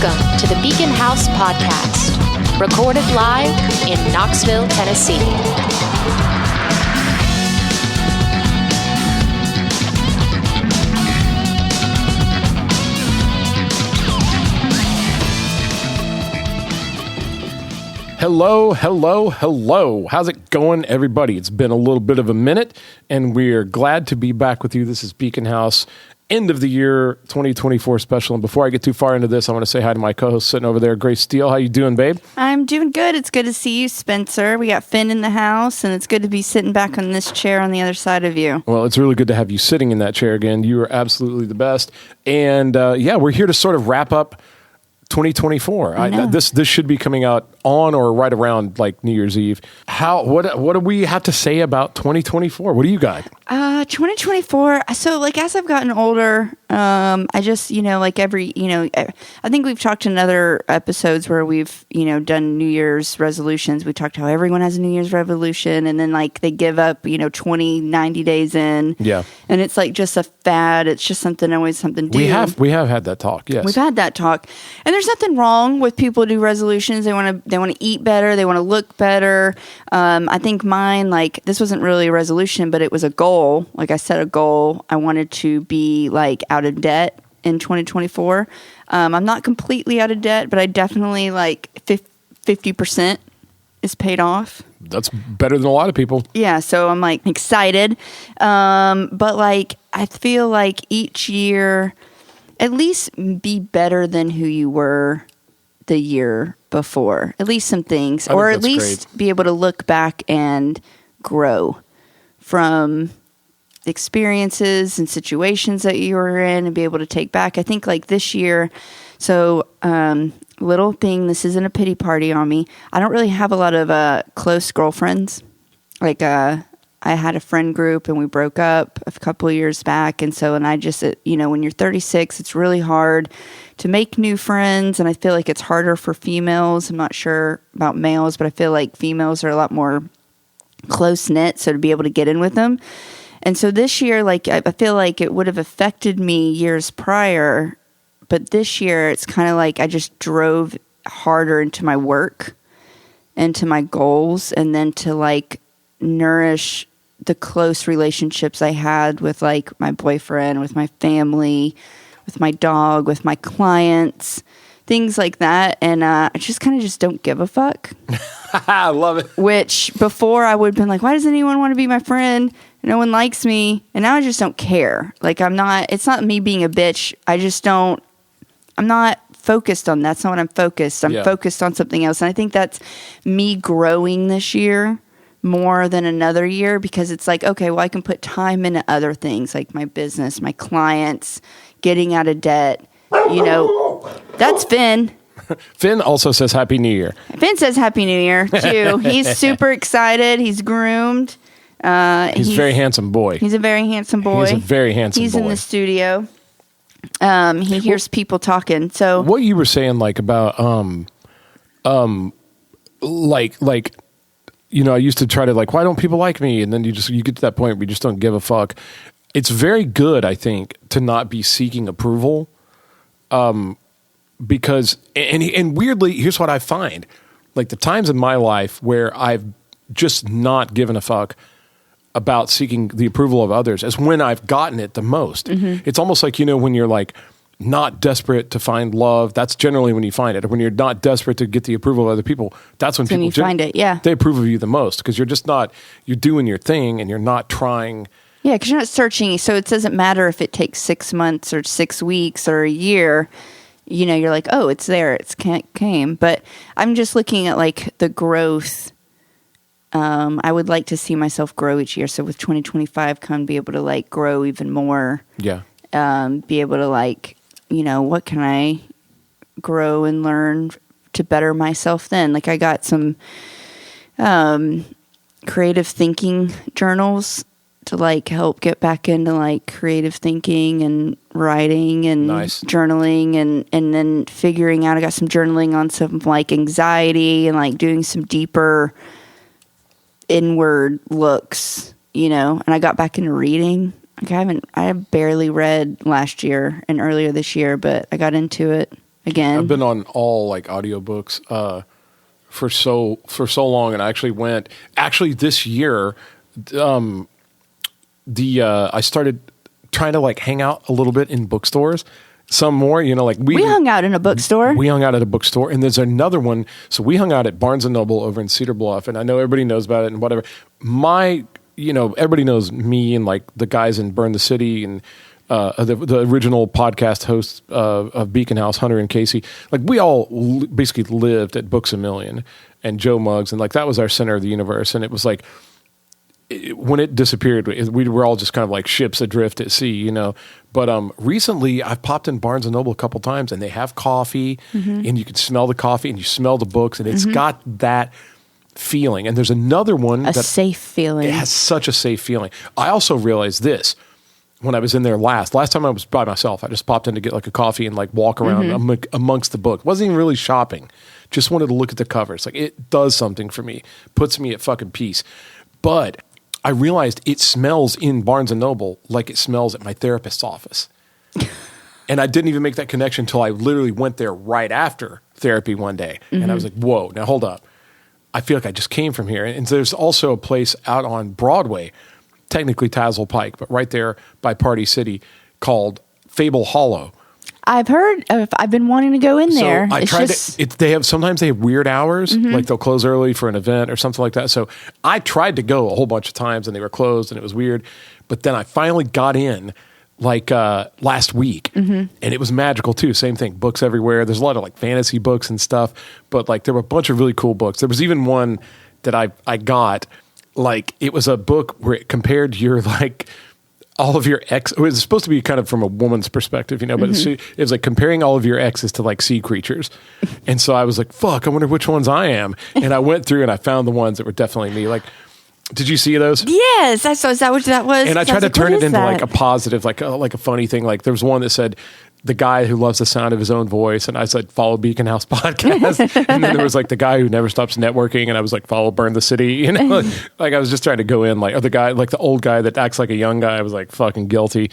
Welcome to the Beacon House Podcast, recorded live in Knoxville, Tennessee. Hello, hello, hello. How's it going, everybody? It's been a little bit of a minute, and we're glad to be back with you. This is Beacon House, end of the year 2024 special. And before I get too far into this, I want to say hi to my co-host sitting over there, Grace Steele. How you doing, babe? I'm doing good. It's good to see you, Spencer. We got Finn in the house, and it's good to be sitting back on this chair on the other side of you. Well, it's really good to have you sitting in that chair again. You are absolutely the best. And we're here to sort of wrap up 2024. This should be coming out on or right around like New Year's Eve. What do we have to say about 2024? What do you got? 2024. So like as I've gotten older, I just I think we've talked in other episodes where we've done New Year's resolutions. We talked how everyone has a New Year's resolution, and then like they give up 90 days in. Yeah, and it's like just a fad. It's just something to do. We have had that talk. Yes, we've had that talk, and there's nothing wrong with people who do resolutions. They want to eat better. They want to look better. I think mine, like, this wasn't really a resolution, but it was a goal. Like I set a goal. I wanted to be like out of debt in 2024. I'm not completely out of debt, but I definitely like 50% is paid off. That's better than a lot of people. Yeah. So I'm like excited. But like, I feel like each year, at least be better than who you were the year before. At least some things. Or at least be able to look back and grow from experiences and situations that you were in and be able to take back. I think like this year, so little thing, this isn't a pity party on me. I don't really have a lot of close girlfriends. Like I had a friend group and we broke up a couple of years back. And I just, when you're 36, it's really hard to make new friends. And I feel like it's harder for females. I'm not sure about males, but I feel like females are a lot more close knit. So to be able to get in with them. And so this year, like, I feel like it would have affected me years prior. But this year, it's kind of like I just drove harder into my work, into my goals, and then to like nourish the close relationships I had with like my boyfriend, with my family, with my dog, with my clients, things like that. And I just kind of just don't give a fuck. I love it. Which before I would have been like, why does anyone want to be my friend? No one likes me. And now I just don't care. Like it's not me being a bitch. I'm not focused on that. That's not what I'm focused. I'm focused on something else. And I think that's me growing this year more than another year, because it's like, okay, well, I can put time into other things like my business, my clients, getting out of debt. That's Finn. Finn also says Happy New Year. Finn says Happy New Year, too. He's super excited. He's groomed. He's a very handsome boy. He's a very handsome boy. He's a very handsome boy. He's in the studio. He hears people talking. So what you were saying, like about, I used to try to like, why don't people like me? And then you get to that point where you just don't give a fuck. It's very good, I think, to not be seeking approval. Because, and weirdly, here's what I find. Like the times in my life where I've just not given a fuck about seeking the approval of others is when I've gotten it the most. Mm-hmm. It's almost like, when you're like not desperate to find love, that's generally when you find it. Or when you're not desperate to get the approval of other people, that's when people find it. Yeah. They approve of you the most, because you're doing your thing and you're not trying. Yeah, because you're not searching. So it doesn't matter if it takes 6 months or 6 weeks or a year. You're like, oh, it's there. It came. But I'm just looking at like the growth. I would like to see myself grow each year. So with 2025, come be able to like grow even more. Yeah. Be able to like, what can I grow and learn to better myself then? Like I got some creative thinking journals to like help get back into like creative thinking and writing and journaling and then figuring out. I got some journaling on some like anxiety and like doing some deeper inward looks, and I got back into reading. Like I barely read last year and earlier this year, but I got into it again. I've been on all like audiobooks for so long, and I actually went this year. I started trying to like hang out a little bit in bookstores. Some more, like we hung out in a bookstore. We hung out at a bookstore, and there's another one. So we hung out at Barnes and Noble over in Cedar Bluff, and I know everybody knows about it and whatever. Everybody knows me and like the guys in Burn the City and the original podcast hosts of Beacon House, Hunter and Casey. Like we all basically lived at Books A Million and Joe Muggs, and like that was our center of the universe. And it was like when it disappeared, we were all just kind of like ships adrift at sea, But recently, I've popped in Barnes and Noble a couple times, and they have coffee, and you can smell the coffee, and you smell the books, and it's got that feeling. And there's another one a safe feeling. It has such a safe feeling. I also realized this when I was in there last time I was by myself. I just popped in to get like a coffee and like walk around amongst the book. Wasn't even really shopping. Just wanted to look at the covers. Like it does something for me. Puts me at fucking peace. But I realized it smells in Barnes & Noble like it smells at my therapist's office. And I didn't even make that connection until I literally went there right after therapy one day. And I was like, whoa, now hold up. I feel like I just came from here. And there's also a place out on Broadway, technically Tassel Pike, but right there by Party City, called Fable Hollow. I've heard I've been wanting to go in there. So I tried sometimes they have weird hours, like they'll close early for an event or something like that. So I tried to go a whole bunch of times and they were closed and it was weird. But then I finally got in like last week and it was magical too. Same thing, books everywhere. There's a lot of like fantasy books and stuff, but like there were a bunch of really cool books. There was even one that I got, like it was a book where it compared your like all of your ex. It was supposed to be kind of from a woman's perspective, but it was like comparing all of your exes to like sea creatures. And so I was like, fuck, I wonder which ones I am. And I went through and I found the ones that were definitely me. Like, did you see those? Yes, I saw. Is that what that was? And I tried to turn it into like a positive, like a funny thing. Like there was one that said, the guy who loves the sound of his own voice. And I said, follow Beacon House podcast. And then there was like the guy who never stops networking. And I was like, follow Burn the City. Like I was just trying to go in like, or the guy, like the old guy that acts like a young guy. I was like fucking guilty,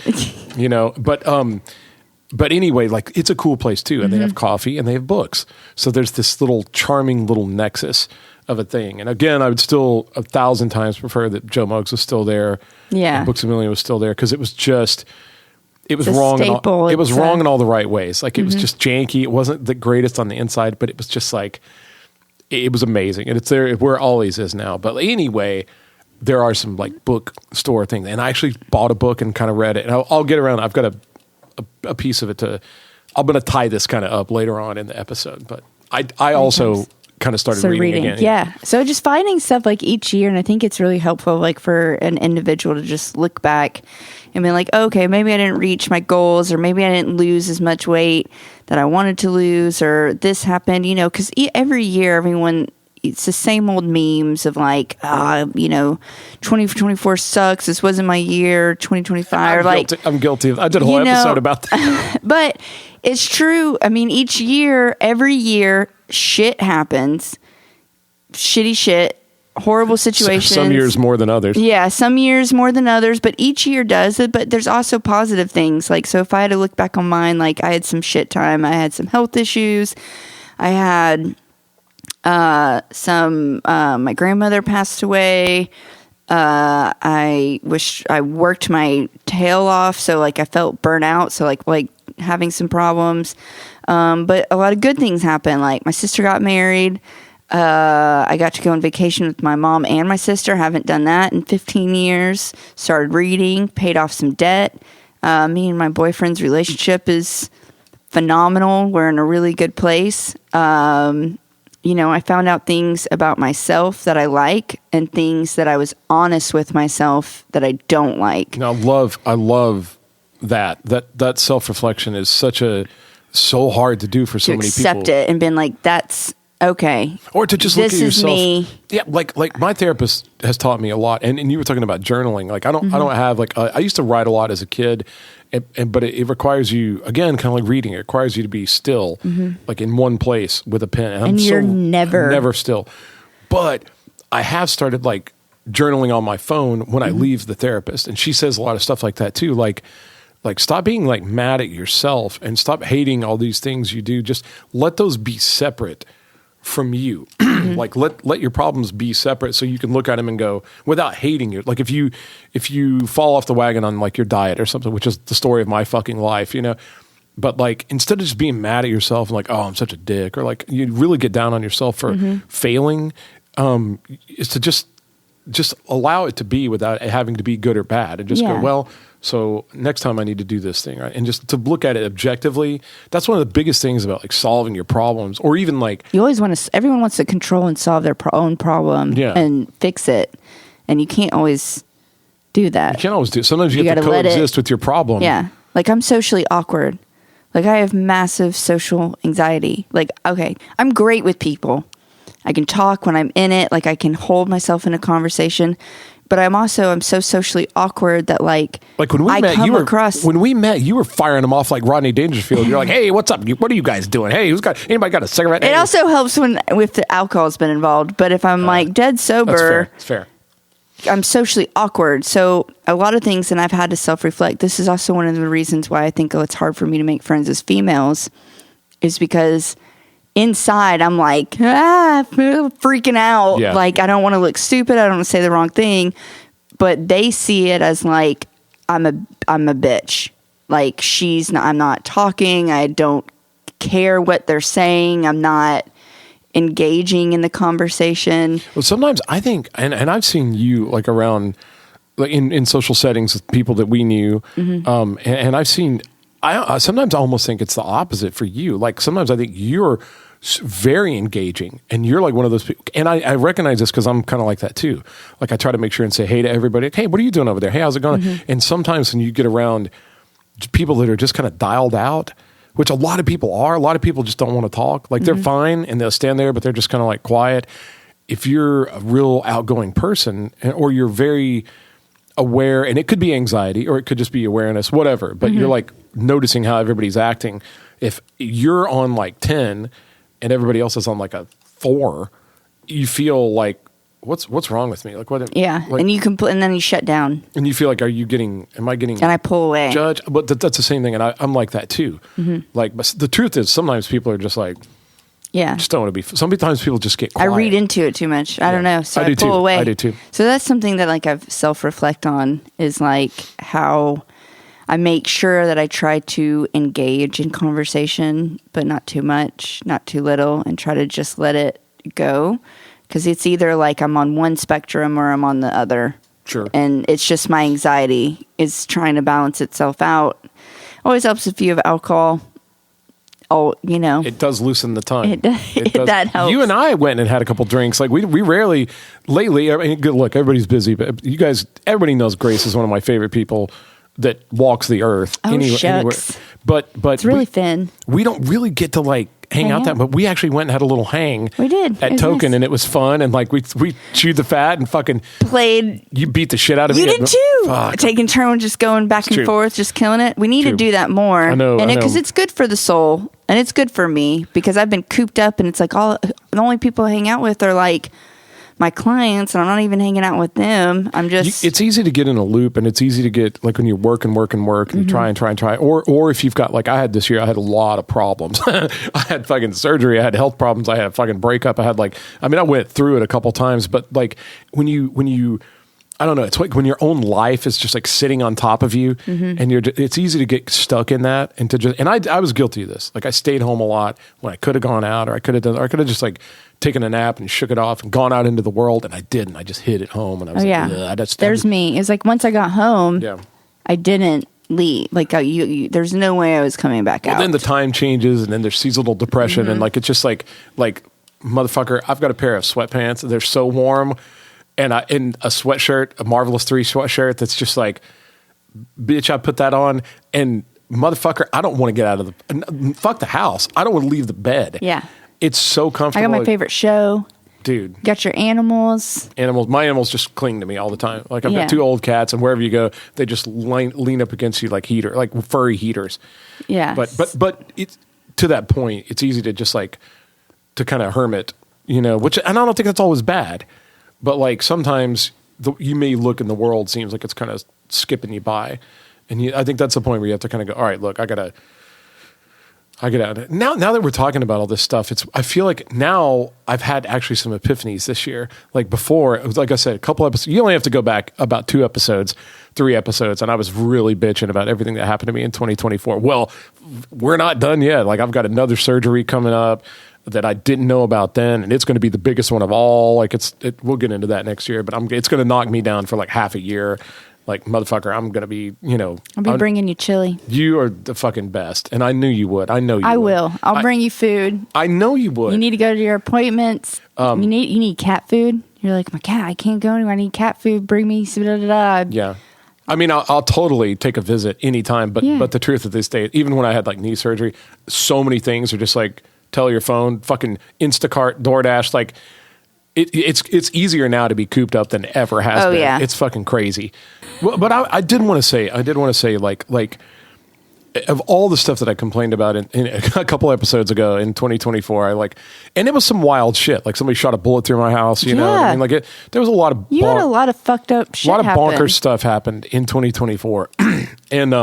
But anyway, like it's a cool place too. And they have coffee and they have books. So there's this little charming little nexus of a thing. And again, I would still 1,000 times prefer that Joe Muggs was still there. Yeah. Books A Million was still there. Cause it was just, it was it's wrong. It was wrong in all the right ways. Like it was just janky. It wasn't the greatest on the inside, but it was just like, it was amazing. And it's there where Ollie's is now. But anyway, there are some like bookstore things. And I actually bought a book and kind of read it. And I'll get around. I've got a piece of it I'm going to tie this kind of up later on in the episode. But I also kind of started reading again. Yeah. So just finding stuff like each year. And I think it's really helpful like for an individual to just look back and be like, okay, maybe I didn't reach my goals or maybe I didn't lose as much weight that I wanted to lose or this happened, because every year everyone, it's the same old memes of like, 2024 sucks. This wasn't my year. 2025. I'm guilty. I did a whole episode about that. But it's true. I mean, every year, shit happens. Shitty shit. Horrible situations. Some years more than others. Yeah, some years more than others, but each year does it. But there's also positive things. Like, so if I had to look back on mine, like I had some shit time. I had some health issues. I had my grandmother passed away. I worked my tail off. So like I felt burnt out. So like having some problems. But a lot of good things happened. Like my sister got married. I got to go on vacation with my mom and my sister. Haven't done that in 15 years. Started reading, paid off some debt. Me and my boyfriend's relationship is phenomenal. We're in a really good place. I found out things about myself that I like and things that I was honest with myself that I don't like. Now, I love that self-reflection is so hard to do for so many people. To accept it and been like, that's okay. Or to just look at yourself. This is me. Yeah, like my therapist has taught me a lot. And you were talking about journaling. Like I don't have like I used to write a lot as a kid, but it requires you, again, kind of like reading. It requires you to be still, like in one place with a pen. And you're never still. But I have started like journaling on my phone when I leave the therapist, and she says a lot of stuff like that too. Like Like, stop being like mad at yourself and stop hating all these things you do. Just let those be separate from you. Like, let your problems be separate so you can look at them and go, without hating it. Like, if you fall off the wagon on like your diet or something, which is the story of my fucking life, you know. But like, instead of just being mad at yourself and like, oh, I'm such a dick, or like you really get down on yourself for failing, is to just allow it to be without it having to be good or bad, and just go, well, so next time I need to do this thing, right? And just to look at it objectively. That's one of the biggest things about like solving your problems, or even like you always want to. Everyone wants to control and solve their own problem and fix it, and you can't always do that. You can't always do it. Sometimes you have to coexist with your problem. Yeah, like I'm socially awkward. Like I have massive social anxiety. Like, okay, I'm great with people. I can talk when I'm in it. Like I can hold myself in a conversation. But I'm so socially awkward that like when we met, you were firing them off like Rodney Dangerfield. You're like, hey, what's up? What are you guys doing? Hey, anybody got a cigarette? It also helps if the alcohol's been involved. But if I'm like dead sober, that's fair. I'm socially awkward. So a lot of things, and I've had to self-reflect. This is also one of the reasons why I think it's hard for me to make friends as females, is because inside I'm like, freaking out. Yeah. Like I don't want to look stupid. I don't want to say the wrong thing. But they see it as like, I'm a bitch. Like I'm not talking. I don't care what they're saying. I'm not engaging in the conversation. Well, sometimes I think, and I've seen you like around, like in social settings with people that we knew, and I've seen, I sometimes almost think it's the opposite for you. Like sometimes I think you're very engaging, and you're like one of those people, and I recognize this because I'm kind of like that too. Like I try to make sure and say hey to everybody. Hey, what are you doing over there? Hey, how's it going? And sometimes when you get around people that are just kind of dialed out, which a lot of people are. A lot of people just don't want to talk. Like they're fine and they'll stand there, but they're just kind of like quiet. If you're a real outgoing person, or you're very aware, and it could be anxiety or it could just be awareness, whatever, but you're like noticing how everybody's acting. If you're on like 10 and everybody else is on like a 4, you feel like, what's wrong with me? Like what? Yeah, like, and you can and then you shut down, and you feel like, am I getting? And I pull away. Judge, but that's the same thing, and I'm like that too. Like, but the truth is, sometimes people are just like, just don't want to be. Sometimes people just get quiet. I read into it too much. I don't know, so I pull away. I do too. So that's something that like I've self-reflect on, is like how I make sure that I try to engage in conversation, but not too much, not too little, and try to just let it go. Because it's either like I'm on one spectrum or I'm on the other. Sure. And it's just my anxiety is trying to balance itself out. Always helps if you have alcohol. Oh, you know. It does loosen the tongue. It does. That helps. You and I went and had a couple drinks. Like we rarely, lately, I mean, good look, everybody's busy, but you guys, everybody knows Grace is one of my favorite people that walks the earth. Oh, anywhere. shucks. But it's really thin. We don't really get to like hang out that, but we actually went and had a little hang. We did at Token, nice. And it was fun. And like we chewed the fat and fucking played. You beat the shit out of me. You did too. Fuck. Taking turns, just going back and forth, just killing it. We need to do that more. I know, because it's good for the soul, and it's good for me because I've been cooped up, and it's like the only people I hang out with are like my clients, and I'm not even hanging out with them. I'm just... It's easy to get in a loop, and it's easy to get, like, when you work, and you try. Or if you've got, like, I had this year, I had a lot of problems. I had fucking surgery. I had health problems. I had a fucking breakup. I had, like... I mean, I went through it a couple times, but, like, when you I don't know. It's like when your own life is just like sitting on top of you, and it's easy to get stuck in that, and to just. And I was guilty of this. Like I stayed home a lot when I could have gone out, or I could have just like taken a nap and shook it off and gone out into the world, and I didn't. I just hid at home, and I was There's me. It's like once I got home, I didn't leave. Like there's no way I was coming back out. Then the time changes, and then there's seasonal depression, and like it's just like motherfucker. I've got a pair of sweatpants. They're so warm. And in a sweatshirt, a Marvelous 3 sweatshirt that's just like, bitch, I put that on. And motherfucker, I don't want to get out of fuck the house. I don't want to leave the bed. Yeah. It's so comfortable. I got my favorite show. Dude. Got your animals. My animals just cling to me all the time. Like I've got 2 old cats, and wherever you go, they just lean up against you like furry heaters. Yeah. But it's to that point, it's easy to just like, to kind of hermit, and I don't think that's always bad. But like sometimes you may look in the world seems like it's kind of skipping you by, And I think that's the point where you have to kind of go, all right, look, I got out. Now that we're talking about all this stuff, I feel like now I've had actually some epiphanies this year. Like before, it was, like I said, a couple episodes. You only have to go back about 2 episodes, 3 episodes, and I was really bitching about everything that happened to me in 2024. Well, we're not done yet. Like I've got another surgery coming up that I didn't know about then, and it's going to be the biggest one of all. Like we'll get into that next year, but it's going to knock me down for like half a year. Like, motherfucker, I'm going to be, I'll be bringing you chili. You are the fucking best. And I knew you would. I know you would. I will. I'll bring you food. I know you would. You need to go to your appointments. You need cat food. You're like, my cat, I can't go anywhere. I need cat food. Bring me some da-da-da. Yeah. I mean, I'll totally take a visit anytime. But the truth of this day, even when I had like knee surgery, so many things are just like, tell your phone, fucking Instacart, DoorDash, like... It's easier now to be cooped up than ever has been. Yeah. It's fucking crazy. Well, but I did want to say, like of all the stuff that I complained about in a couple episodes ago in 2024, and it was some wild shit. Like somebody shot a bullet through my house. You know what I mean? Like there was a lot of had a lot of fucked up shit. A lot of bonkers stuff happened in 2024, and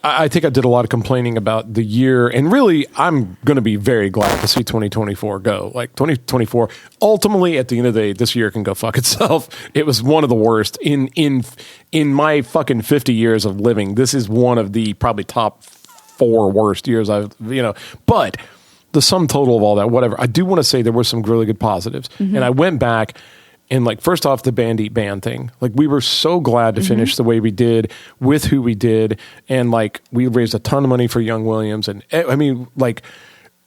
I think I did a lot of complaining about the year, and really, I'm going to be very glad to see 2024 go. Like 2024, ultimately, at the end of the day, this year can go fuck itself. It was one of the worst in my fucking 50 years of living. This is one of the probably top 4 worst years But the sum total of all that, whatever. I do want to say there were some really good positives, and I went back. And like, first off, the Band Eat Band thing. Like, we were so glad to finish the way we did with who we did. And like, we raised a ton of money for Young Williams. And I mean, like,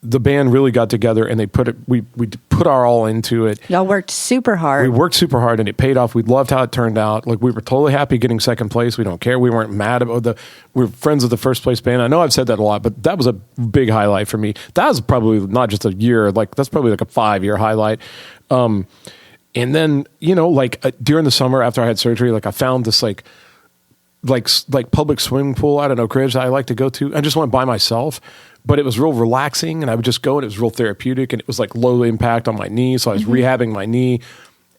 the band really got together and we put our all into it. Y'all worked super hard. We worked super hard and it paid off. We loved how it turned out. Like, we were totally happy getting second place. We don't care. We weren't mad about we're friends of the first place band. I know I've said that a lot, but that was a big highlight for me. That was probably not just a year. Like, that's probably like a 5-year highlight. And then, during the summer after I had surgery, like I found this like public swimming pool out in Oak Ridge that I like to go to. I just went by myself, but it was real relaxing and I would just go and it was real therapeutic and it was like low impact on my knee. So I was rehabbing my knee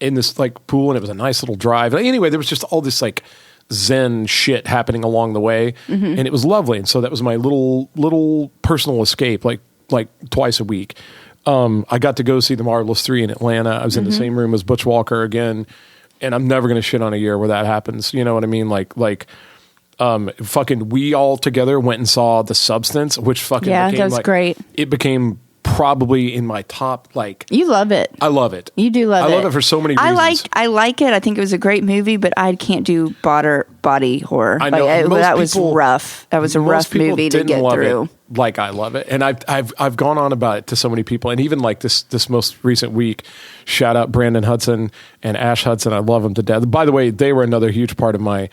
in this like pool and it was a nice little drive. Anyway, there was just all this like Zen shit happening along the way and it was lovely. And so that was my little personal escape, like twice a week. I got to go see The Marvelous 3 in Atlanta. I was in the same room as Butch Walker again, and I'm never going to shit on a year where that happens. You know what I mean? Fucking we all together went and saw The Substance, which fucking became, that was great. It became probably in my top, You love it. I love it. You do love it. I love it for so many reasons. I like it. I think it was a great movie, but I can't do body horror. I know. That was rough. That was a rough movie to get through. Like I love it, and I've gone on about it to so many people, and even like this most recent week, shout out Brandon Hudson and Ash Hudson. I love them to death. By the way, they were another huge part of my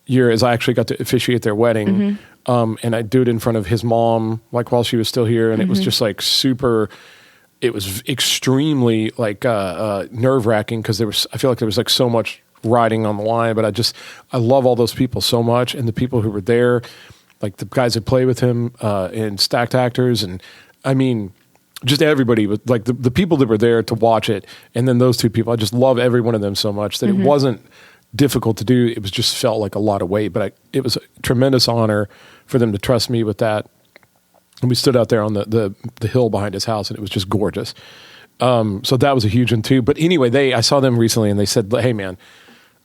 year, as I actually got to officiate their wedding, and I do it in front of his mom, like while she was still here, and it was just like super. It was extremely like nerve wracking because I feel like there was like so much riding on the line, but I love all those people so much, and the people who were there. Like the guys that play with him and Stacked Actors. And I mean, just everybody was like the people that were there to watch it. And then those 2 people, I just love every one of them so much that it wasn't difficult to do. It was just felt like a lot of weight, but it was a tremendous honor for them to trust me with that. And we stood out there on the hill behind his house and it was just gorgeous. So that was a huge one too. But anyway, I saw them recently and they said, hey man,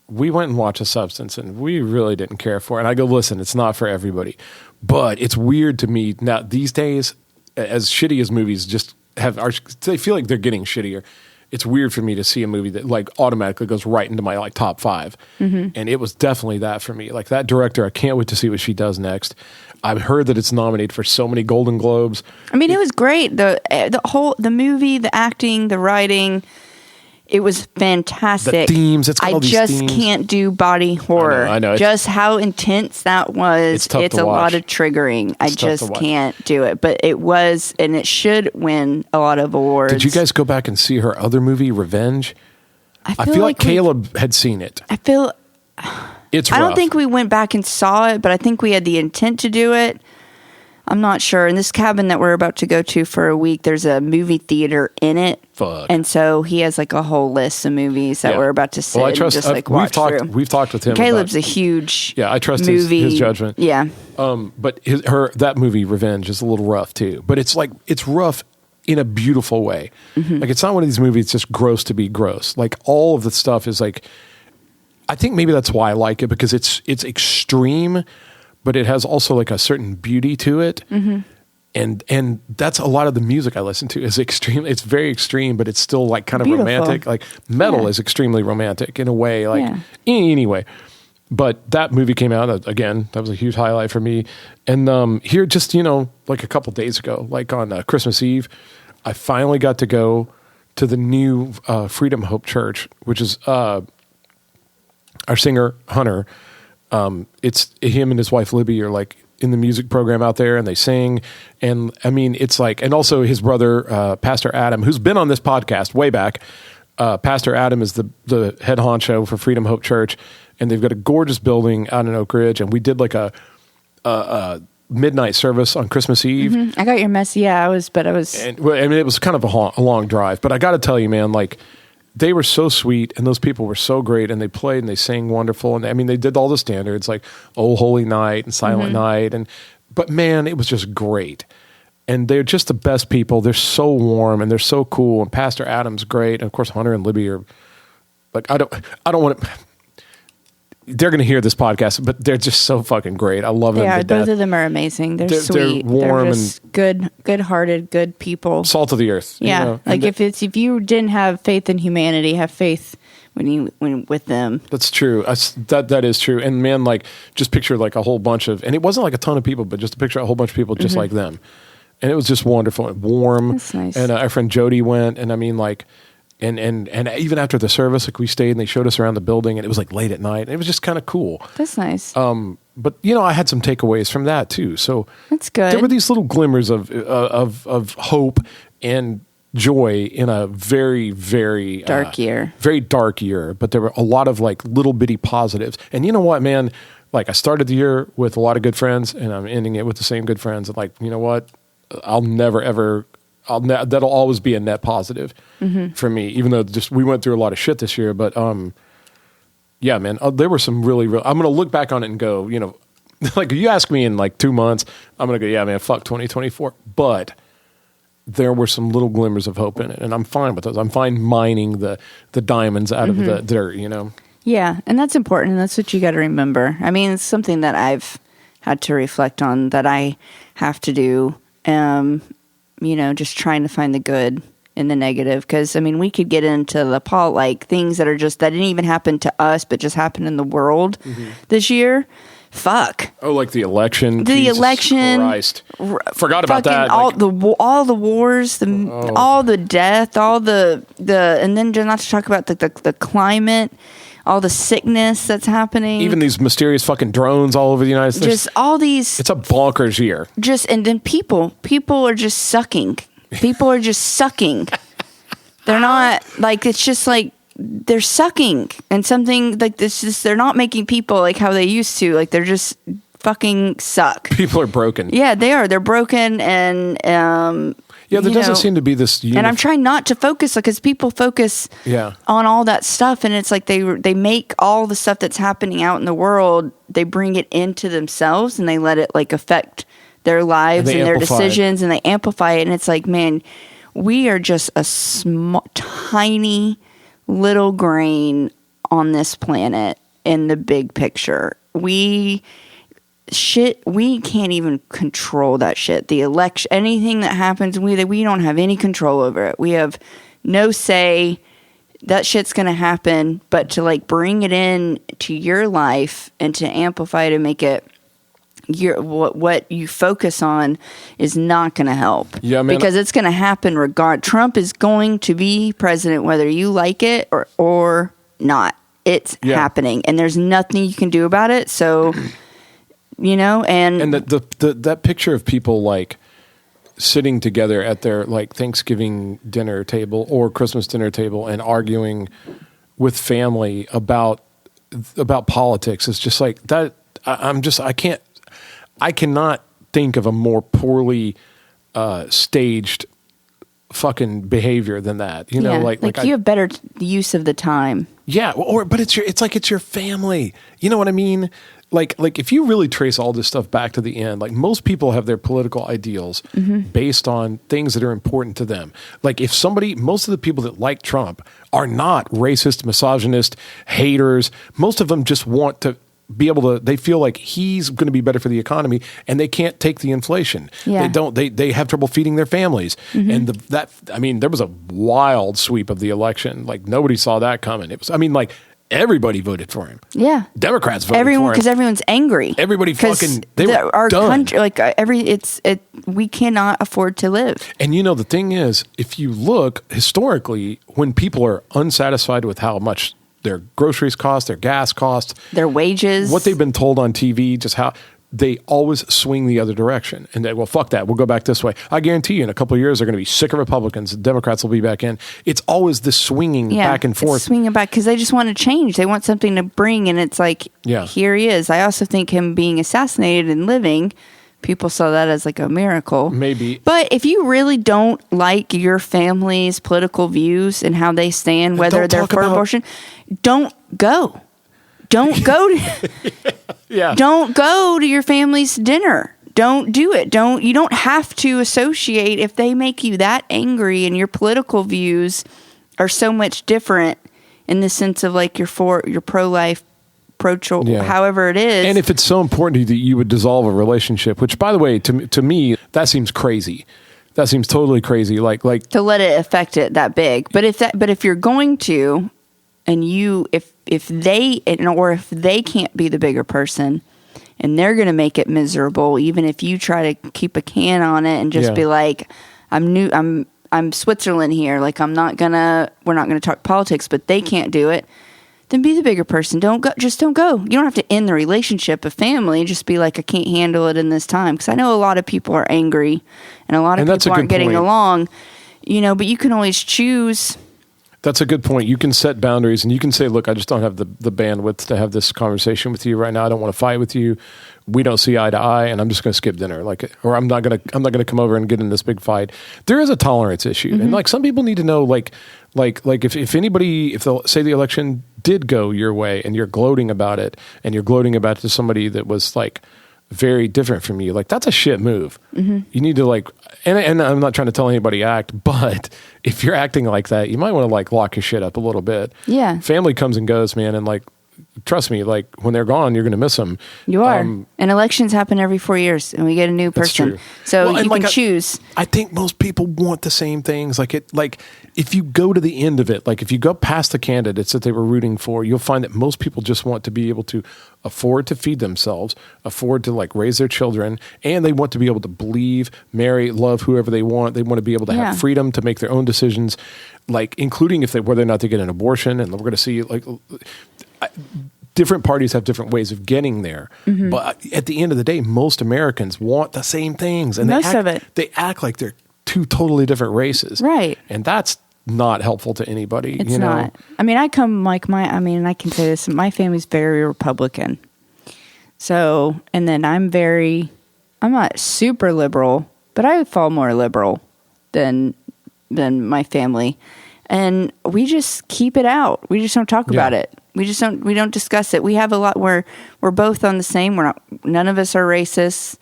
we went and watched A Substance and we really didn't care for it. And I go, listen, it's not for everybody. But it's weird to me now these days, as shitty as movies they feel like they're getting shittier. It's weird for me to see a movie that like automatically goes right into my like top 5. And it was definitely that for me. Like that director, I can't wait to see what she does next. I've heard that it's nominated for so many Golden Globes. I mean, it was great. The movie, the acting, the writing. It was fantastic. The themes. It's got all these themes. Can't do body horror. I know. Just how intense that was. It's a lot of triggering. I just can't do it. But it was, and it should win a lot of awards. Did you guys go back and see her other movie, Revenge? I feel like Caleb had seen it. It's rough. I don't think we went back and saw it, but I think we had the intent to do it. I'm not sure. In this cabin that we're about to go to for a week, there's a movie theater in it. Fuck. And so he has like a whole list of movies that we're about to sit Well, I trust, and just like watch through. We've talked with him. Caleb's a huge I trust movie. his judgment. Yeah. But that movie, Revenge, is a little rough too. But it's rough in a beautiful way. Mm-hmm. Like, it's not one of these movies just gross to be gross. Like, all of the stuff is like, I think maybe that's why I like it, because it's extreme, but it has also like a certain beauty to it. Mm-hmm. And that's a lot of the music I listen to is extreme. It's very extreme, but it's still like kind of romantic. Like, metal is extremely romantic in a way. Like, anyway. But that movie came out again. That was a huge highlight for me. And here, just like a couple days ago, like on Christmas Eve, I finally got to go to the new Freedom Hope Church, which is our singer Hunter. It's him and his wife Libby are like in the music program out there, and they sing. And I mean, it's like, and also his brother Pastor Adam, who's been on this podcast way back. Pastor Adam is the head honcho for Freedom Hope Church, and they've got a gorgeous building out in Oak Ridge. And we did like a midnight service on Christmas Eve. Mm-hmm. I got your mess. Yeah, I was. And, I mean, it was kind of a long drive, but I got to tell you, man, like, they were so sweet, and those people were so great, and they played and they sang wonderful. And I mean, they did all the standards like "Oh Holy Night" and "Silent Night," but man, it was just great. And they're just the best people. They're so warm and they're so cool. And Pastor Adam's great, and of course Hunter and Libby are like, I don't want to. They're going to hear this podcast, but they're just so fucking great. I love them. Yeah, both of them are amazing. They're sweet. They're warm, they're just good-hearted, good people. Salt of the earth. Yeah, like if you didn't have faith in humanity, have faith when with them. That's true. That is true. And man, like, just picture like a whole bunch of, and it wasn't like a ton of people, but just to picture a whole bunch of people just like them, and it was just wonderful and warm. That's nice. And our friend Jody went, and I mean, like. And even after the service, like, we stayed and they showed us around the building, and it was like late at night, and it was just kind of cool. That's nice. But I had some takeaways from that too. So that's good. There were these little glimmers of hope and joy in a very, very dark year. Very dark year. But there were a lot of like little bitty positives. And you know what, man? Like, I started the year with a lot of good friends, and I'm ending it with the same good friends. And like, you know what? I'll never ever. That'll always be a net positive for me, even though we went through a lot of shit this year. But yeah, man, there were some really. I'm going to look back on it and go, like, if you ask me in like 2 months, I'm going to go, yeah, man, fuck 2024. But there were some little glimmers of hope in it, and I'm fine with those. I'm fine mining the diamonds out of the dirt, Yeah, and that's important, and that's what you got to remember. I mean, it's something that I've had to reflect on, that I have to do. Just trying to find the good in the negative. Because, I mean, we could get into the like things that didn't even happen to us, but just happened in the world this year. Fuck. Oh, like the election. Jesus Christ. Forgot about that. All the wars, all the death, all the and then just not to talk about the climate, all the sickness that's happening. Even these mysterious fucking drones all over the United States. Just all these. It's a bonkers year. And then people are just sucking. People are just sucking. They're not like, it's just like they're sucking, and something like this. They're not making people like how they used to. Like, they're just fucking suck. People are broken. Yeah, they are. They're broken, and yeah, there doesn't seem to be this. And I'm trying not to focus, because people focus on all that stuff, and it's like they make all the stuff that's happening out in the world, they bring it into themselves, and they let it like affect their lives and their decisions, and they amplify it. And it's like, man, we are just a tiny little grain on this planet in the big picture. We can't even control that shit. The election, anything that happens, we don't have any control over it. We have no say. That shit's going to happen, but to like bring it in to your life and to amplify it and make it what you focus on is not going to help. Yeah, man. Because it's going to happen Trump is going to be president whether you like it or not. It's happening, and there's nothing you can do about it. So, and that picture of people like sitting together at their like Thanksgiving dinner table or Christmas dinner table and arguing with family about politics is just like that. I cannot think of a more poorly staged fucking behavior than that. You know, like you have better use of the time. Yeah, but it's your family. You know what I mean? Like if you really trace all this stuff back to the end, like most people have their political ideals based on things that are important to them. Like most of the people that like Trump are not racist, misogynist, haters. Most of them just want to be able to, they feel like he's going to be better for the economy and they can't take the inflation. Yeah. They have trouble feeding their families. And there was a wild sweep of the election. Like nobody saw that coming. Everybody voted for him. Yeah. Democrats voted for him. Because everyone's angry. Everybody fucking, they were our done. country, we cannot afford to live. And you know, the thing is, if you look historically, when people are unsatisfied with how much their groceries cost, their gas costs, their wages, what they've been told on TV, just how they always swing the other direction. And they, well, fuck that. We'll go back this way. I guarantee you in a couple of years, they're going to be sick of Republicans. Democrats will be back in. It's always this swinging back and forth. Swinging back because they just want to change. They want something to bring. And it's like, here he is. I also think him being assassinated and living, people saw that as like a miracle. Maybe. But if you really don't like your family's political views and how they stand, whether they're for abortion, don't go. Don't go to, Don't go to your family's dinner. Don't do it. You don't have to associate if they make you that angry and your political views are so much different in the sense of like you're pro-life, pro-choice, however it is. And if it's so important to you that you would dissolve a relationship, which by the way, to me, that seems crazy. That seems totally crazy. Like to let it affect it that big. But if you're going to, and if they can't be the bigger person and they're going to make it miserable, even if you try to keep a can on it and just be like, I'm Switzerland here. Like we're not going to talk politics, but they can't do it. Then be the bigger person. Don't go. You don't have to end the relationship of family. Just be like, I can't handle it in this time. Because I know a lot of people are angry and a lot of people aren't getting along, but you can always choose. That's a good point. You can set boundaries and you can say, look, I just don't have the bandwidth to have this conversation with you right now. I don't want to fight with you. We don't see eye to eye and I'm just going to skip dinner. Or I'm not going to come over and get in this big fight. There is a tolerance issue. And like some people need to know, if they'll say the election did go your way and you're gloating about it and you're gloating about it to somebody that was like very different from you, like that's a shit move. You need to and I'm not trying to tell anybody act, but if you're acting like that, you might want to lock your shit up a little bit. Yeah. Family comes and goes, man. And trust me, when they're gone, you're going to miss them. You are. And elections happen every 4 years and we get a new person. So you can choose. I think most people want the same things. If you go to the end of it, if you go past the candidates that they were rooting for, you'll find that most people just want to be able to afford to feed themselves, afford to raise their children, and they want to be able to believe, marry, love whoever they want. They want to be able to have freedom to make their own decisions, including whether or not they get an abortion. And we're going to see different parties have different ways of getting there. But at the end of the day, most Americans want the same things. And they act like they're two totally different races. Right. And that's not helpful to anybody. It's not. I mean, I can say this, my family's very Republican. So, and then I'm not super liberal, but I fall more liberal than my family. And we just keep it out. We just don't talk about it. We don't discuss it. We have a lot where we're both on the same. None of us are racist.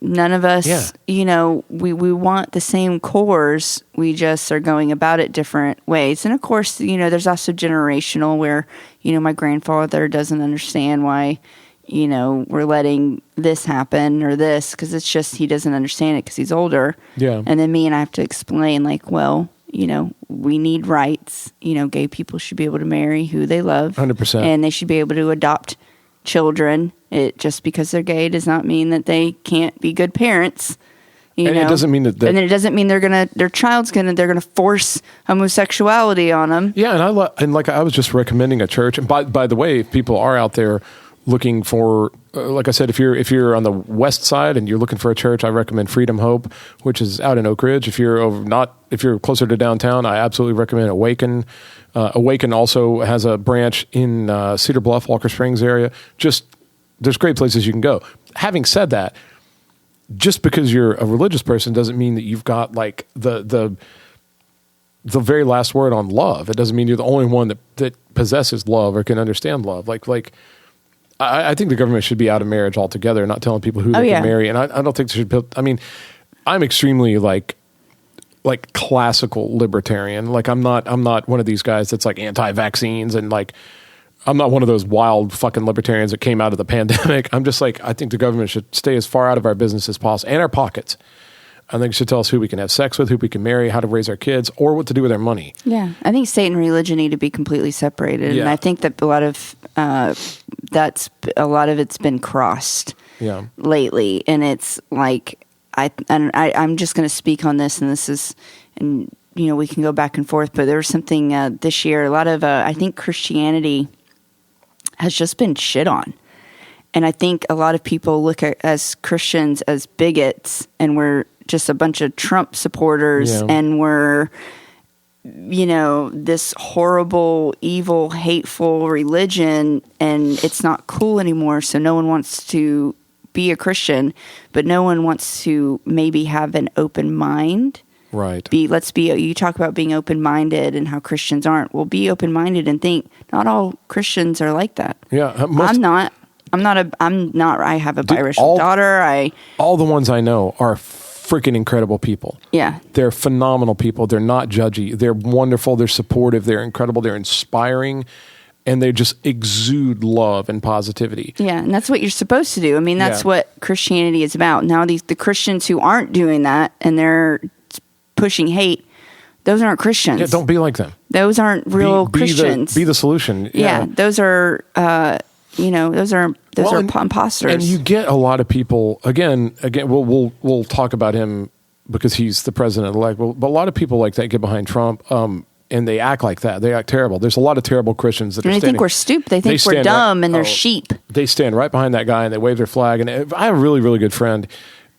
None of us, we want the same cores. We just are going about it different ways. And of course, there's also generational where, my grandfather doesn't understand why, we're letting this happen or this, because it's just, he doesn't understand it because he's older. Yeah. And then me and I have to explain we need rights. Gay people should be able to marry who they love. 100%. And they should be able to adopt children. Just because they're gay does not mean that they can't be good parents. It doesn't mean that. And then it doesn't mean they're gonna force homosexuality on them. Yeah, and I was just recommending a church. And by the way, if people are out there looking for, like I said, if you're on the west side and you're looking for a church, I recommend Freedom Hope, which is out in Oak Ridge. If you're closer to downtown, I absolutely recommend Awaken. Awaken also has a branch in Cedar Bluff, Walker Springs area. There's great places you can go. Having said that, just because you're a religious person doesn't mean that you've got like the very last word on love. It doesn't mean you're the only one that possesses love or can understand love. Like I think the government should be out of marriage altogether, not telling people who they can marry. And I don't think they should. I mean, I'm extremely like classical libertarian. Like I'm not one of these guys that's like anti-vaccines and like I'm not one of those wild fucking libertarians that came out of the pandemic. I'm just like, I think the government should stay as far out of our business as possible and our pockets. I think it should tell us who we can have sex with, who we can marry, how to raise our kids, or what to do with our money. Yeah. I think state and religion need to be completely separated. Yeah. And I think that a lot of it's been crossed lately. And it's like, I'm just going to speak on this, and we can go back and forth, but there was something this year, a lot of, I think Christianity has just been shit on. And I think a lot of people look at as Christians as bigots, and we're just a bunch of Trump supporters, and we're, this horrible, evil, hateful religion, and it's not cool anymore. So no one wants to be a Christian, but no one wants to maybe have an open mind. Right. You talk about being open-minded and how Christians aren't. Well, be open-minded and think not all Christians are like that. Yeah. I'm not. I have a biracial daughter. All the ones I know are freaking incredible people. Yeah. They're phenomenal people. They're not judgy. They're wonderful. They're supportive. They're incredible. They're inspiring. And they just exude love and positivity. Yeah, and that's what you're supposed to do. I mean, that's what Christianity is about. Now, the Christians who aren't doing that and they're pushing hate, those aren't Christians. Yeah, don't be like them. Those aren't real Christians. Be the solution. Yeah, those are, those are imposters. And you get a lot of people. Again, we'll talk about him because he's the president-elect. But a lot of people like that get behind Trump. And they act like that. They act terrible. There's a lot of terrible Christians that they think we're stupid. They think we're dumb and they're sheep. They stand right behind that guy and they wave their flag. And I have a really, really good friend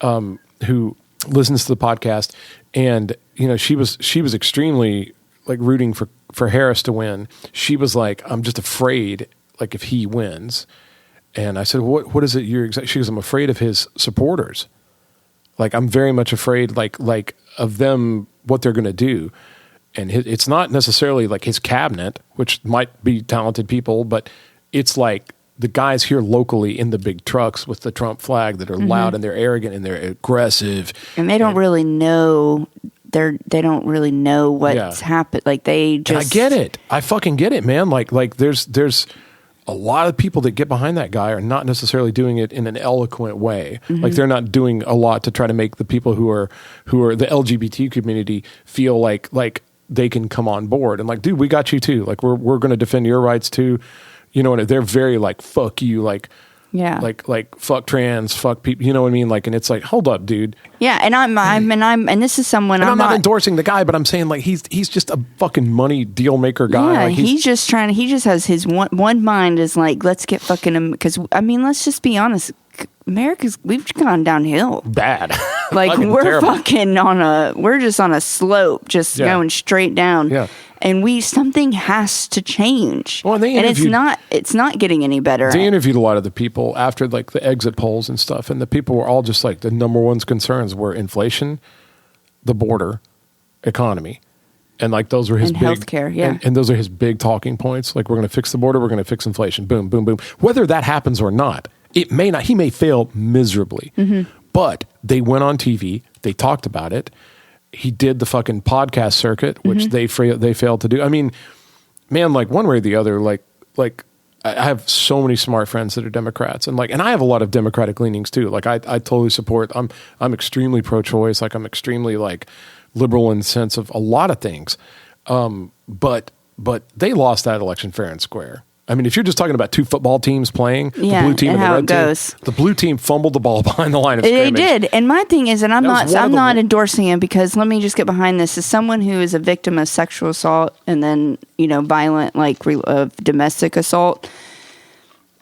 who listens to the podcast, and she was extremely like rooting for Harris to win. She was like, I'm just afraid like if he wins. And I said, what is it? She goes, I'm afraid of his supporters. Like I'm very much afraid like of them, what they're going to do. And it's not necessarily like his cabinet, which might be talented people, but it's like the guys here locally in the big trucks with the Trump flag that are loud and they're arrogant and they're aggressive. And they don't really know. They don't really know what's happened. Like they just. And I get it. I fucking get it, man. Like there's a lot of people that get behind that guy are not necessarily doing it in an eloquent way. Like they're not doing a lot to try to make the people who are the LGBT community feel like they can come on board and like, dude, we got you too. Like we're going to defend your rights too. And they're very like, fuck you. Like fuck trans, fuck people. You know what I mean? Like, and it's like, hold up, dude. Yeah. And this is someone I'm not endorsing the guy, but I'm saying like, he's just a fucking money deal maker guy. Yeah. Like, he just has his one mind is like, let's get fucking him. Cause I mean, let's just be honest. We've gone downhill. Bad. Like we're terrible. we're just on a slope, just going straight down. Yeah. And something has to change. Well, and it's not getting any better. They interviewed a lot of the people after like the exit polls and stuff, and the people were all just like the number one concerns were inflation, the border, economy. And like those were his big healthcare, and those are his big talking points. Like we're going to fix the border, we're going to fix inflation. Boom, boom, boom. Whether that happens or not, it may not. He may fail miserably, but they went on TV. They talked about it. He did the fucking podcast circuit, which they failed to do. I mean, man, like one way or the other, like I have so many smart friends that are Democrats, and I have a lot of Democratic leanings too. Like I totally support. I'm extremely pro-choice. Like I'm extremely like liberal in the sense of a lot of things. But they lost that election fair and square. I mean, if you're just talking about two football teams playing, the blue team and the red team, the blue team fumbled the ball behind the line of scrimmage. They did. And my thing is, and I'm not endorsing him, because let me just get behind this, as someone who is a victim of sexual assault and then, violent, domestic assault,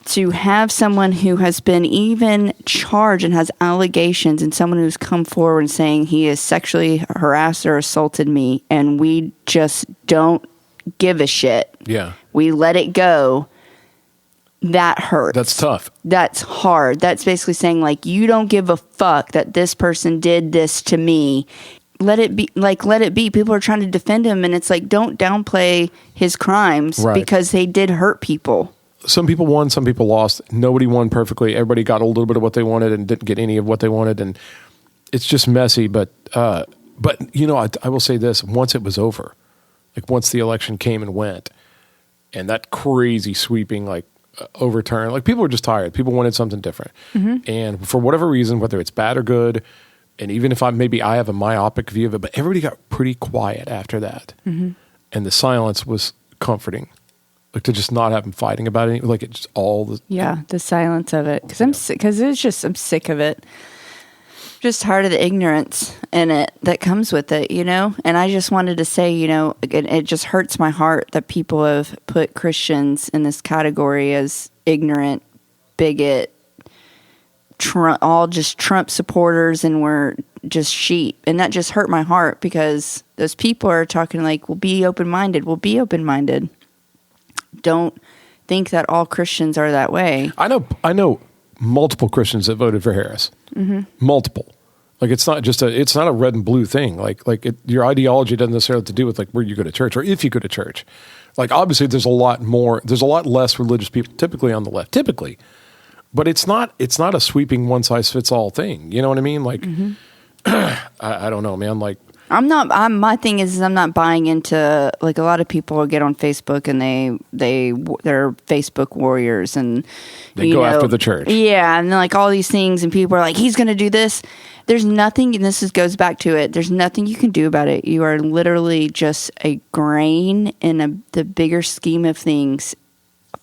to have someone who has been even charged and has allegations, and someone who's come forward and saying he has sexually harassed or assaulted me, and we just don't give a shit. Yeah. We let it go. that hurts. That's tough. That's hard. That's basically saying, like, you don't give a fuck that this person did this to me. Let it be. Like, let it be. People are trying to defend him, and it's like, don't downplay his crimes because they did hurt people. Some people won, some people lost. Nobody won perfectly. Everybody got a little bit of what they wanted and didn't get any of what they wanted, and it's just messy. But you know, I will say this: once it was over, like once the election came and went, and that crazy sweeping overturn, like people were just tired. People wanted something different, and for whatever reason, whether it's bad or good, and even if I have a myopic view of it, but everybody got pretty quiet after that, and the silence was comforting. Like to just not have them fighting about it, like it's all the silence of it. Because I'm sick of it. Just tired of the ignorance in it that comes with it, you know. And I just wanted to say, you know, it just hurts my heart that people have put Christians in this category as ignorant, bigot, all just Trump supporters, and we're just sheep. And that just hurt my heart because those people are talking like, "We'll be open-minded. We'll be open-minded." Don't think that all Christians are that way. I know multiple Christians that voted for Harris. Multiple. Like it's not a red and blue thing. Your ideology doesn't necessarily have to do with like where you go to church or if you go to church. Like obviously there's a lot less religious people typically on the left. But it's not a sweeping one size fits all thing. You know what I mean? Like I don't know, man. Like my thing is I'm not buying into, like, a lot of people will get on Facebook and they're Facebook warriors and they go after the church. Yeah. And like all these things, and people are like, he's going to do this. There's nothing, and goes back to it. There's nothing you can do about it. You are literally just a grain in the bigger scheme of things.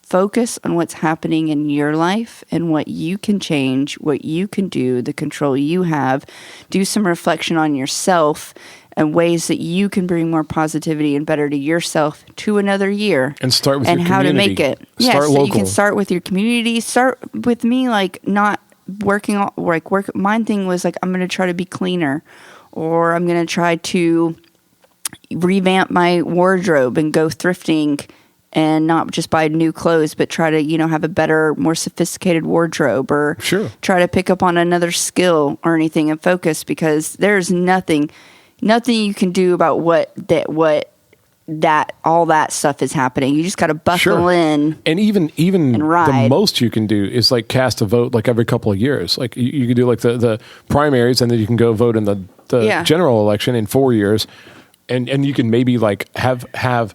Focus on what's happening in your life and what you can change, what you can do, the control you have. Do some reflection on yourself and ways that you can bring more positivity and better to yourself to another year. And start with your community. And how to make it. Start local. You can start with your community. Start with me, like, not working on, like, work. My thing was, like, I'm going to try to be cleaner, or I'm going to try to revamp my wardrobe and go thrifting and not just buy new clothes, but try to, you know, have a better, more sophisticated wardrobe, or try to pick up on another skill or anything and focus, because there's nothing you can do about all that stuff is happening. You just got to buckle in. And even and ride. The most you can do is like cast a vote like every couple of years. Like you can do like the primaries, and then you can go vote in the general election in 4 years, and you can maybe like have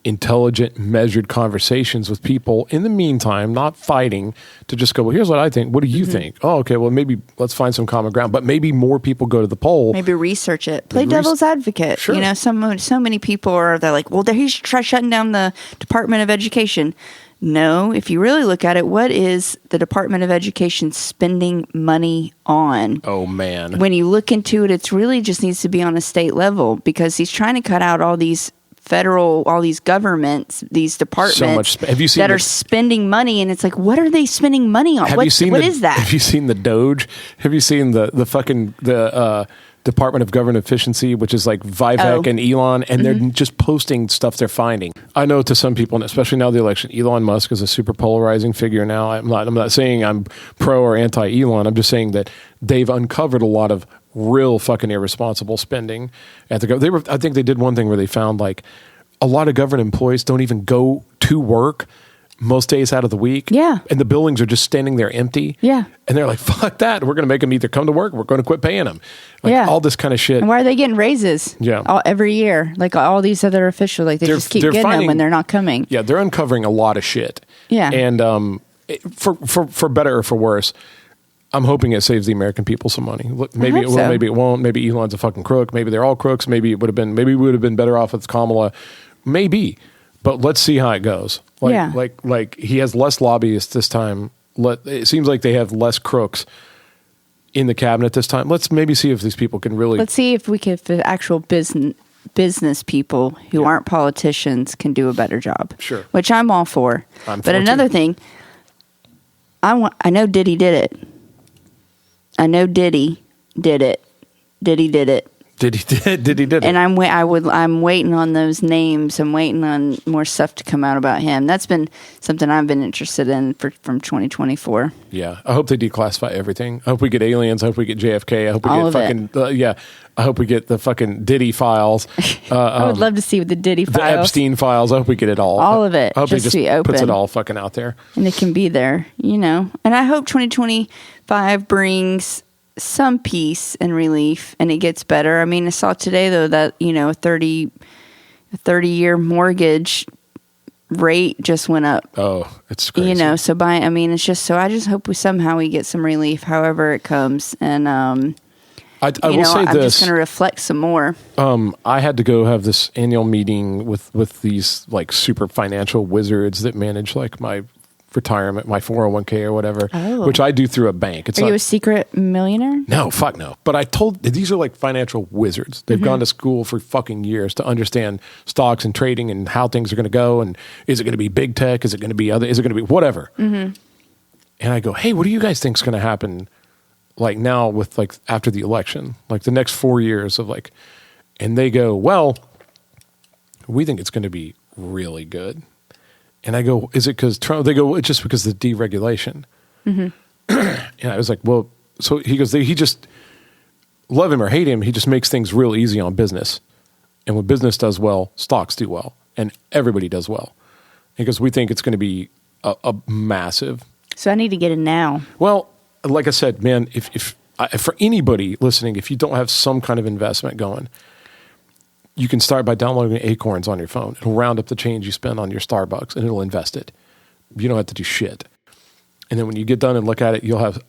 intelligent, measured conversations with people in the meantime, not fighting, to just go, well, here's what I think. What do you think? Oh, okay, well, maybe let's find some common ground. But maybe more people go to the poll. Maybe research it. Play devil's advocate. Sure. You know, so many people they're like, well, he should try shutting down the Department of Education. No, if you really look at it, what is the Department of Education spending money on? Oh, man. When you look into it, it's really just needs to be on a state level, because he's trying to cut out all these all these governments, these departments that are spending money, and it's like, what are they spending money on? What is that? Have you seen the Doge? Have you seen the fucking Department of Government Efficiency, which is like Vivek and Elon, and they're just posting stuff they're finding. I know to some people, and especially now the election, Elon Musk is a super polarizing figure now. I'm not saying I'm pro or anti Elon. I'm just saying that they've uncovered a lot of real fucking irresponsible spending at the I think they did one thing where they found like a lot of government employees don't even go to work most days out of the week. Yeah. And the buildings are just standing there empty. Yeah. And they're like, fuck that. We're going to make them either come to work, we're going to quit paying them. Like all this kind of shit. And why are they getting raises? Every year. Like all these other officials, like they just keep getting them when they're not coming. Yeah. They're uncovering a lot of shit. Yeah. And for better or for worse, I'm hoping it saves the American people some money. Maybe it will, maybe it won't. Maybe Elon's a fucking crook. Maybe they're all crooks. Maybe we would have been better off with Kamala. Maybe. But let's see how it goes. Like he has less lobbyists this time. It seems like they have less crooks in the cabinet this time. Let's maybe see if these people can really. Let's see if the actual business people who aren't politicians can do a better job. Sure. Which I'm all for. But another thing, I know Diddy did it. I know Diddy did it. Diddy did it. Did it? And I'm waiting on those names. I'm waiting on more stuff to come out about him. That's been something I've been interested in from 2024. Yeah, I hope they declassify everything. I hope we get aliens. I hope we get JFK. I hope we All get fucking I hope we get the fucking Diddy files. I would love to see the Diddy files, the Epstein files. I hope we get it all. All of it. I hope just he just be open. puts it all fucking out there, and it can be there. And I hope 2025 brings some peace and relief, and it gets better. I mean, I saw today though that a 30-year mortgage rate just went up. Oh, it's crazy. It's just so I just hope we get some relief, however it comes, and I will say I'm this. just going to reflect some more. I had to go have this annual meeting with these like super financial wizards that manage like my retirement, my 401k or whatever, which I do through a bank. Are you a secret millionaire? No, fuck no. But I told these are like financial wizards. They've gone to school for fucking years to understand stocks and trading and how things are going to go. And is it going to be big tech? Is it going to be is it going to be whatever? Mm-hmm. And I go, hey, what do you guys think is going to happen? Like now with like after the election, like the next 4 years of like, and they go, well, we think it's going to be really good. And I go, is it because Trump? They go, it's just because of the deregulation. Mm-hmm. And I was like, well, so he goes, he just love him or hate him. He just makes things real easy on business. And when business does well, stocks do well and everybody does well. Because we think it's going to be a massive. So I need to get in now. Well, like I said, man, if for anybody listening, if you don't have some kind of investment going, you can start by downloading Acorns on your phone. It'll round up the change you spend on your Starbucks and it'll invest it. You don't have to do shit. And then when you get done and look at it, you'll have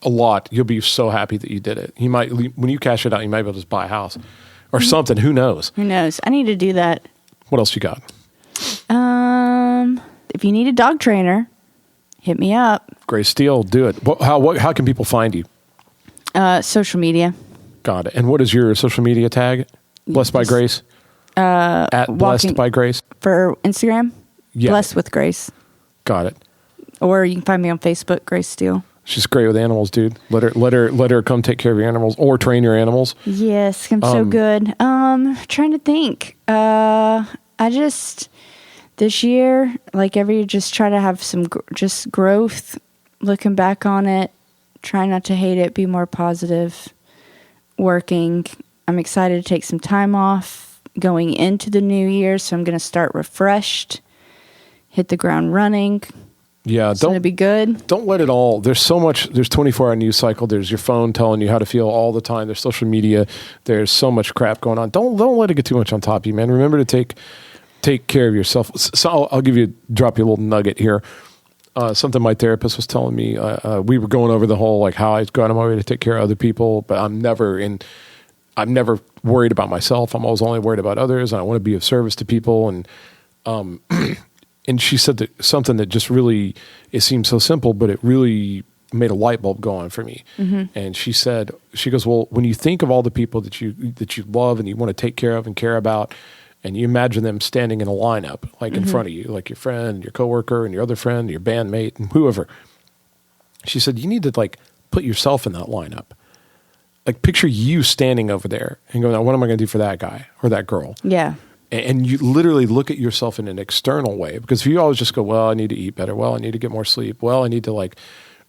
a lot. You'll be so happy that you did it. You might, when you cash it out, you might be able to just buy a house or something. Who knows? Who knows? I need to do that. What else you got? If you need a dog trainer, hit me up. Grace Steele, do it. How can people find you? Social media. Got it. And what is your social media tag? Blessed by Grace? At Blessed by Grace? For Instagram? Yeah. Blessed with Grace. Got it. Or you can find me on Facebook, Grace Steele. She's great with animals, dude. Let her come take care of your animals or train your animals. Yes, I'm so good. Trying to think. This year, like every year, just try to have some just growth. Looking back on it, try not to hate it, be more positive. Working. I'm excited to take some time off going into the new year, so I'm going to start refreshed, hit the ground running. Yeah, it's going to be good. Don't let it all. There's so much. There's 24-hour news cycle. There's your phone telling you how to feel all the time. There's social media. There's so much crap going on. Don't let it get too much on top of you, man. Remember to take care of yourself. So I'll drop you a little nugget here. Something my therapist was telling me. We were going over the whole like how I go out of my way to take care of other people, but I'm never worried about myself. I'm always only worried about others, and I want to be of service to people. And and she said that something that just really, it seemed so simple, but it really made a light bulb go on for me. Mm-hmm. And she goes, well, when you think of all the people that you love and you want to take care of and care about, and you imagine them standing in a lineup, like in front of you, like your friend, your coworker, and your other friend, your bandmate, and whoever. She said, you need to like put yourself in that lineup. Like picture you standing over there and go, now what am I going to do for that guy or that girl? Yeah. And you literally look at yourself in an external way, because if you always just go, well, I need to eat better. Well, I need to get more sleep. Well, I need to like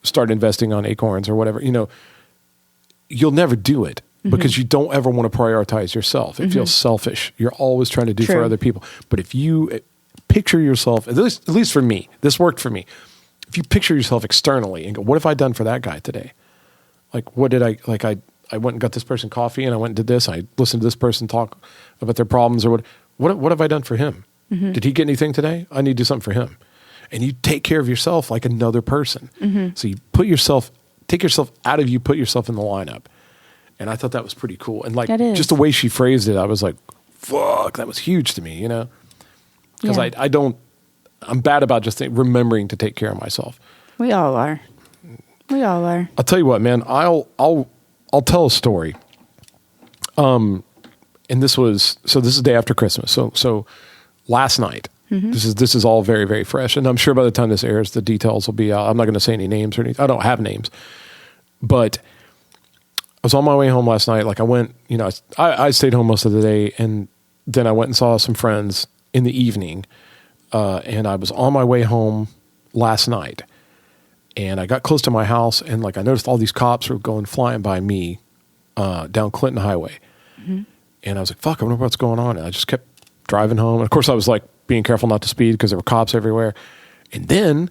start investing on Acorns or whatever, you'll never do it because you don't ever want to prioritize yourself. It feels selfish. You're always trying to do for other people. But if you picture yourself, at least for me, this worked for me. If you picture yourself externally and go, what have I done for that guy today? Like, what did I went and got this person coffee and I went and did this. I listened to this person talk about their problems or what have I done for him? Mm-hmm. Did he get anything today? I need to do something for him. And you take care of yourself like another person. Mm-hmm. So you take yourself out of you, put yourself in the lineup. And I thought that was pretty cool. And like just the way she phrased it, I was like, fuck, that was huge to me, Because I'm bad about just remembering to take care of myself. We all are. I'll tell you what, man, I'll tell a story. And this is the day after Christmas. So last night, this is all very, very fresh. And I'm sure by the time this airs, the details will be out. I'm not going to say any names or anything. I don't have names, but was on my way home last night. Like I went, I stayed home most of the day, and then I went and saw some friends in the evening. And I was on my way home last night, and I got close to my house, and like I noticed all these cops were going flying by me down Clinton Highway. Mm-hmm. And I was like, fuck, I wonder what's going on. And I just kept driving home. And of course I was like being careful not to speed because there were cops everywhere. And then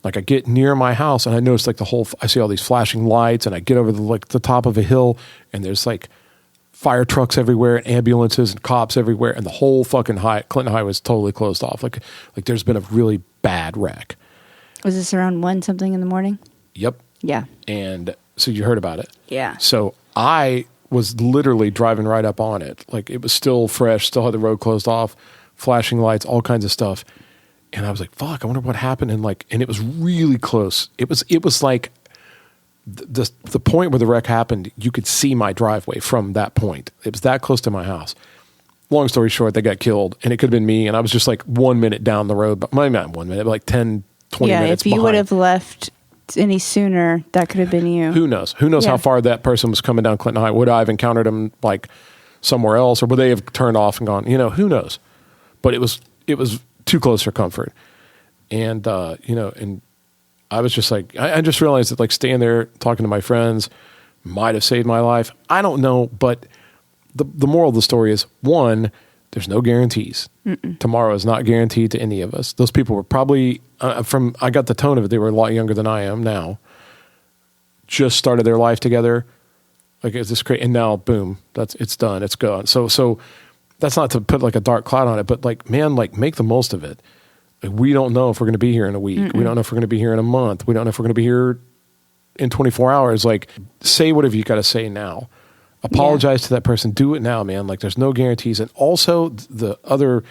like I get near my house and I notice like I see all these flashing lights, and I get over the top of a hill, and there's like fire trucks everywhere and ambulances and cops everywhere. And the whole fucking Clinton Highway was totally closed off. Like there's been a really bad wreck. Was this around 1 something in the morning? Yep. Yeah. And so you heard about it. Yeah. So I was literally driving right up on it. Like it was still fresh, still had the road closed off, flashing lights, all kinds of stuff. And I was like, fuck, I wonder what happened. And it was really close. It was like the point where the wreck happened, you could see my driveway from that point. It was that close to my house. Long story short, they got killed, and it could have been me. And I was just like 1 minute down the road, but maybe not 1 minute, but like 10, 20 minutes if you behind. would have left any sooner, that could have been you. Who knows? Who knows how far that person was coming down Clinton High? Would I have encountered him like somewhere else, or would they have turned off and gone? Who knows? But it was too close for comfort. And and I was just like, I just realized that like staying there talking to my friends might have saved my life. I don't know, but the moral of the story is, one, there's no guarantees. Mm-mm. Tomorrow is not guaranteed to any of us. Those people were probably I got the tone of it. They were a lot younger than I am now. Just started their life together. Like it's this crazy, and now boom, it's done. It's gone. So that's not to put like a dark cloud on it, but like, man, like make the most of it. Like, we don't know if we're going to be here in a week. Mm-mm. We don't know if we're going to be here in a month. We don't know if we're going to be here in 24 hours. Like, say whatever you got to say now. Apologize to that person. Do it now, man. Like, there's no guarantees. And also, the other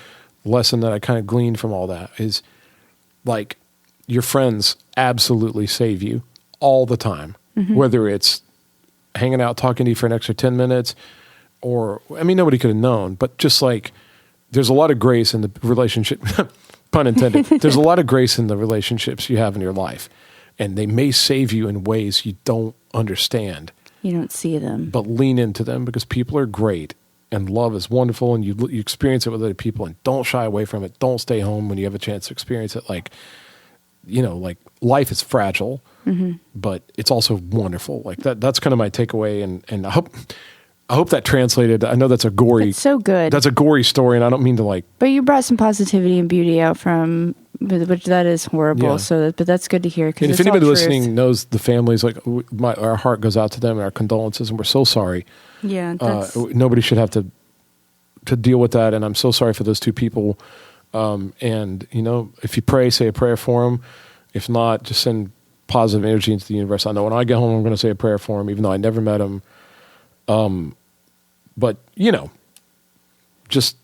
lesson that I kind of gleaned from all that is, like, your friends absolutely save you all the time. Mm-hmm. Whether it's hanging out, talking to you for an extra 10 minutes, or, I mean, nobody could have known, but just like, there's a lot of grace in the relationship. Pun intended. There's a lot of grace in the relationships you have in your life, and they may save you in ways you don't understand. You don't see them. But lean into them, because people are great, and love is wonderful, and you experience it with other people, and don't shy away from it. Don't stay home when you have a chance to experience it. Like, like life is fragile, mm-hmm. but it's also wonderful. Like that's kind of my takeaway, and I hope that translated. I know that's a gory. It's so good. That's a gory story, and I don't mean to like. But you brought some positivity and beauty out from, which that is horrible. Yeah. So, but that's good to hear. And if anybody listening knows the families, like our heart goes out to them, and our condolences, and we're so sorry. Yeah, nobody should have to deal with that, and I'm so sorry for those two people. And if you pray, say a prayer for them. If not, just send positive energy into the universe. I know when I get home, I'm going to say a prayer for them, even though I never met them. But just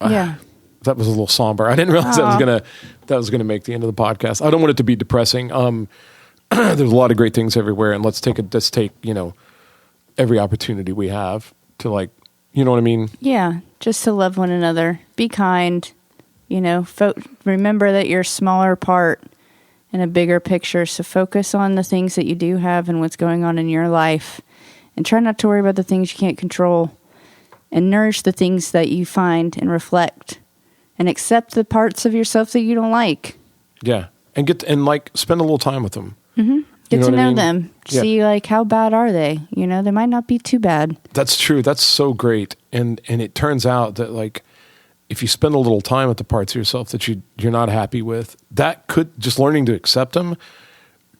that was a little somber. I didn't realize that was gonna make the end of the podcast. I don't want it to be depressing. There's a lot of great things everywhere, and let's take every opportunity we have to, like, you know what I mean? Yeah, just to love one another, be kind. Remember that you're a smaller part in a bigger picture. So focus on the things that you do have and what's going on in your life. And try not to worry about the things you can't control, and nourish the things that you find, and reflect and accept the parts of yourself that you don't like. Yeah. And spend a little time with them. Mm-hmm. Get to know them. Yeah. See, like, how bad are they? They might not be too bad. That's true. That's so great. And it turns out that, like, if you spend a little time with the parts of yourself that you're not happy with, that could, just learning to accept them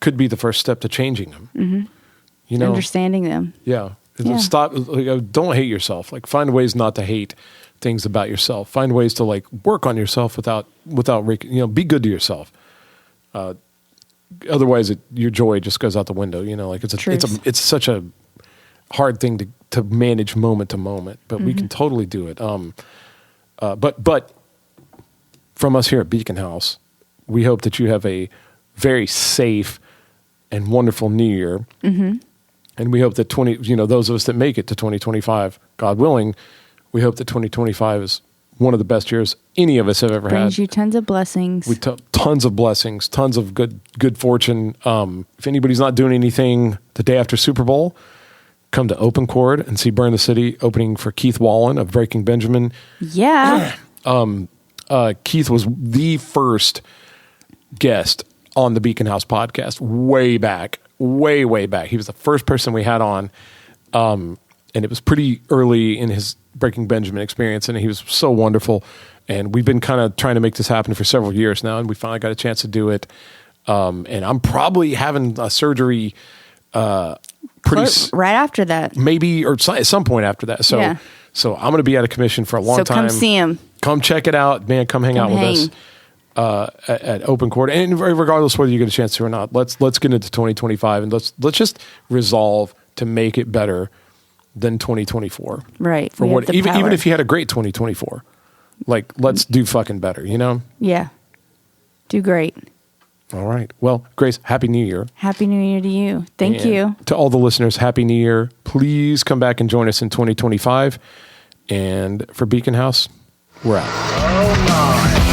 could be the first step to changing them. Mm-hmm. Understanding them. Yeah. Stop. Don't hate yourself. Like, find ways not to hate things about yourself. Find ways to, like, work on yourself without be good to yourself. Otherwise, your joy just goes out the window. It's such a hard thing to manage moment to moment, but mm-hmm. we can totally do it. But from us here at Beacon House, we hope that you have a very safe and wonderful New Year. Mm-hmm. And we hope that those of us that make it to 2025, God willing, we hope that 2025 is one of the best years any of us have ever had. Brings you tons of blessings. Tons of blessings, tons of good fortune. If anybody's not doing anything the day after Super Bowl, come to Open Chord and see Burn the City opening for Keith Wallen of Breaking Benjamin. Yeah. Keith was the first guest on the Beacon House podcast way back. He was the first person we had on. And it was pretty early in his Breaking Benjamin experience, and he was so wonderful. And we've been kind of trying to make this happen for several years now, and we finally got a chance to do it. And I'm probably having a surgery right after that. Maybe, or at some point after that. So, Yeah. so I'm going to be out of commission for a long time. So come see him. Come check it out, man. Come hang out with us at Open Chord. And regardless whether you get a chance to or not, let's get into 2025 and let's just resolve to make it better than 2024. Right. For what, even if you had a great 2024, like let's do fucking better, you know? Yeah. Do great. All right. Well, Grace, Happy New Year. Happy New Year to you. Thank you. To all the listeners, Happy New Year. Please come back and join us in 2025. And for Beacon House, we're out. Oh, my.